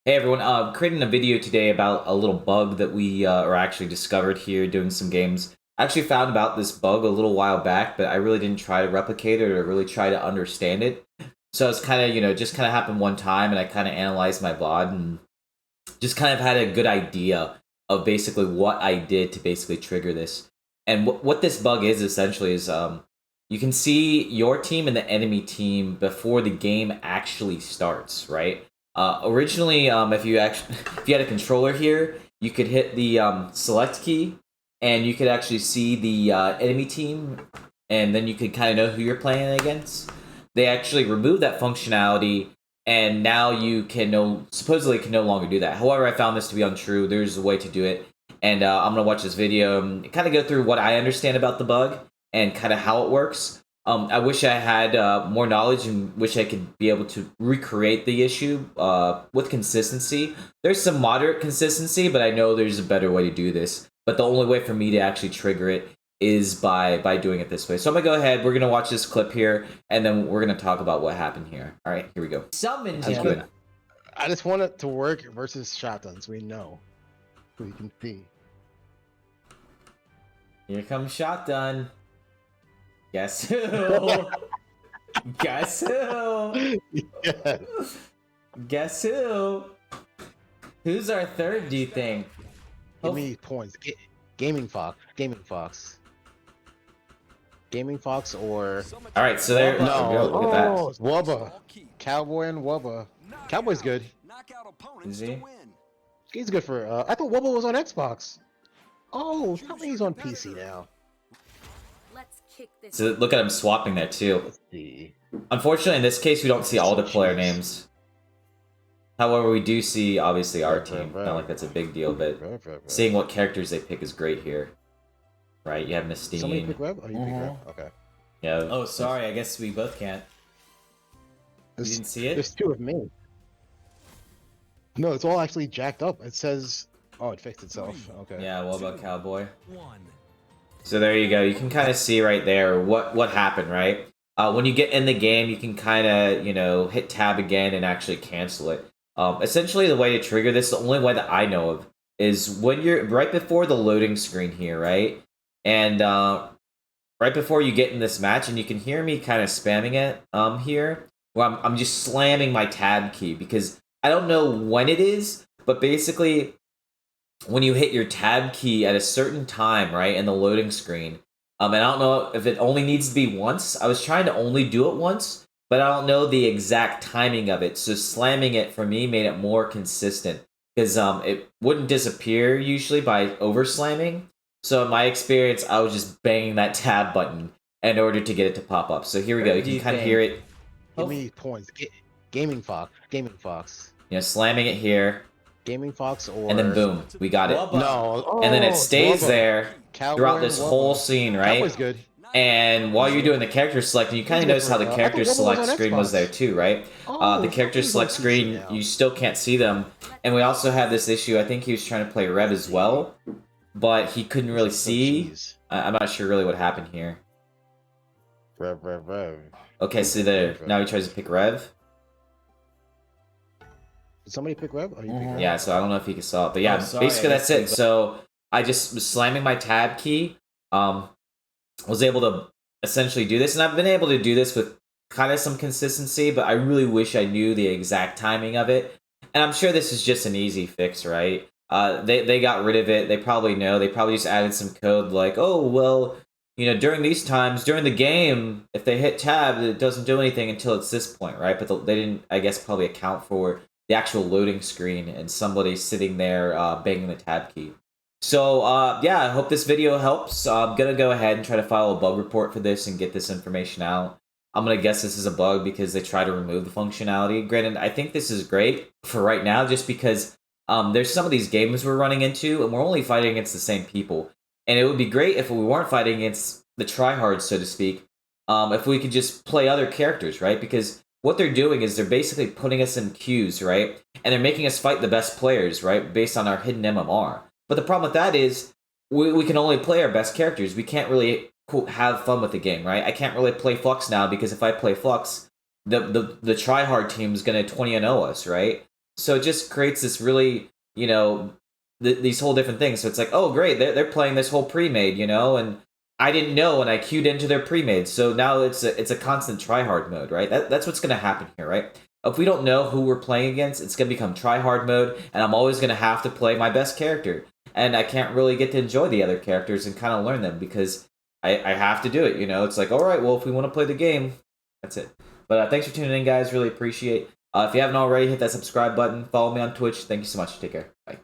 Hey everyone, creating a video today about a little bug that we are actually discovered here doing some games. I actually found about this bug a little while back, but I really didn't try to replicate it or really try to understand it. So it's kind of, just kind of happened one time and I kind of analyzed my VOD and just kind of had a good idea of basically what I did to basically trigger this. And what this bug is essentially is you can see your team and the enemy team before the game actually starts, right? Originally, if you actually if you had a controller here, you could hit the select key, and you could actually see the enemy team, and then you could kind of know who you're playing against. They actually removed that functionality, and now you can supposedly can no longer do that. However, I found this to be untrue. There's a way to do it, and I'm gonna watch this video and kind of go through what I understand about the bug and kind of how it works. I wish I had more knowledge and wish I could be able to recreate the issue with consistency. There's some moderate consistency, but I know there's a better way to do this. But the only way for me to actually trigger it is by doing it this way. So I'm gonna go ahead. We're gonna watch this clip here, and then we're gonna talk about what happened here. All right, here we go. Summoned That's him. good. I just want it to work versus shotguns. We know. We can see. Here comes shotgun. Guess who? Guess who? Yeah. Guess who? Who's our third, do you think? Give me points. Gaming Fox. Gaming Fox. Gaming Fox or All right, so there. no. Look at that. Oh, Wubba. Cowboy and Wubba. Cowboy's good. Is he? He's good for. I thought Wubba was on Xbox. Oh, tell me he's on PC now. So look at him swapping there too. Let's see. Unfortunately, in this case, we don't see all the player names. However, we do see obviously our team. Not like that's a big deal, but seeing what characters they pick is great here. Right? You have Somebody Nastine. pick Web? Oh, you pick Web? Okay. Yeah. Oh, sorry. I guess we both can't. You There's, didn't see it? there's two of me. No, it's all actually jacked up. It says, oh, it fixed itself. Okay. Yeah. What about Cowboy? So there you go. You can kind of see right there what happened, right? When you get in the game, you can kind of hit tab again and actually cancel it. Essentially, the way to trigger this, the only way that I know of, is when you're right before the loading screen here, right? And right before you get in this match, and you can hear me kind of spamming it here. Well, I'm just slamming my tab key because I don't know when it is, but basically when you hit your tab key at a certain time, right, in the loading screen, and I don't know if it only needs to be once. I was trying to only do it once, but I don't know the exact timing of it. So slamming it for me made it more consistent because it wouldn't disappear usually by over slamming. So in my experience, I was just banging that tab button in order to get it to pop up. So here we go. You can kind of hear it. Give me points. Gaming Fox. Gaming Fox. Slamming it here. Gaming Fox or And then boom, we got it. Wubba. No. And then it Oh, stays Wubba. there Cowboy throughout and this Wubba. whole scene, right? Cowboy's good. And while you're doing the character selecting, you kind of notice how the I thought character Wubba was select on screen was Xbox. there too, right? Oh, The character he's on select PC screen, now. you still can't see them. And we also have this issue, I think he was trying to play Rev as well, but he couldn't really see. Jeez. I'm not sure really what happened here. Rev. Okay, so there, now he tries to pick Rev. Did somebody pick Rev? Oh, you pick Rev? Yeah, so I don't know if he saw it, but yeah, Oh, sorry, basically I that's guess it. So I just was slamming my tab key, was able to essentially do this, and I've been able to do this with kind of some consistency, but I really wish I knew the exact timing of it. And I'm sure this is just an easy fix, right? They got rid of it. They probably know. They probably just added some code like, oh, well, during these times, during the game, if they hit tab, it doesn't do anything until it's this point, right? But they didn't, I guess, probably account for the actual loading screen and somebody sitting there banging the tab key. So, yeah, I hope this video helps. I'm going to go ahead and try to file a bug report for this and get this information out. I'm going to guess this is a bug because they try to remove the functionality. Granted, I think this is great for right now just because there's some of these games we're running into and we're only fighting against the same people. And it would be great if we weren't fighting against the tryhards, so to speak, if we could just play other characters, right? Because what they're doing is they're basically putting us in queues, right? And they're making us fight the best players, right? Based on our hidden MMR. But the problem with that is we can only play our best characters. We can't really have fun with the game, right? I can't really play Flux now because if I play Flux, the tryhard team is going to 20-0 us, right? So it just creates this really, these whole different things. So it's like, oh, great, they're playing this whole pre-made, and I didn't know, and I queued into their pre-made. So now it's a constant try-hard mode, right? That's what's going to happen here, right? If we don't know who we're playing against, it's going to become try-hard mode, and I'm always going to have to play my best character. And I can't really get to enjoy the other characters and kind of learn them because I have to do it, It's like, all right, well, if we want to play the game, that's it. But thanks for tuning in, guys. Really appreciate. If you haven't already, hit that subscribe button. Follow me on Twitch. Thank you so much. Take care. Bye.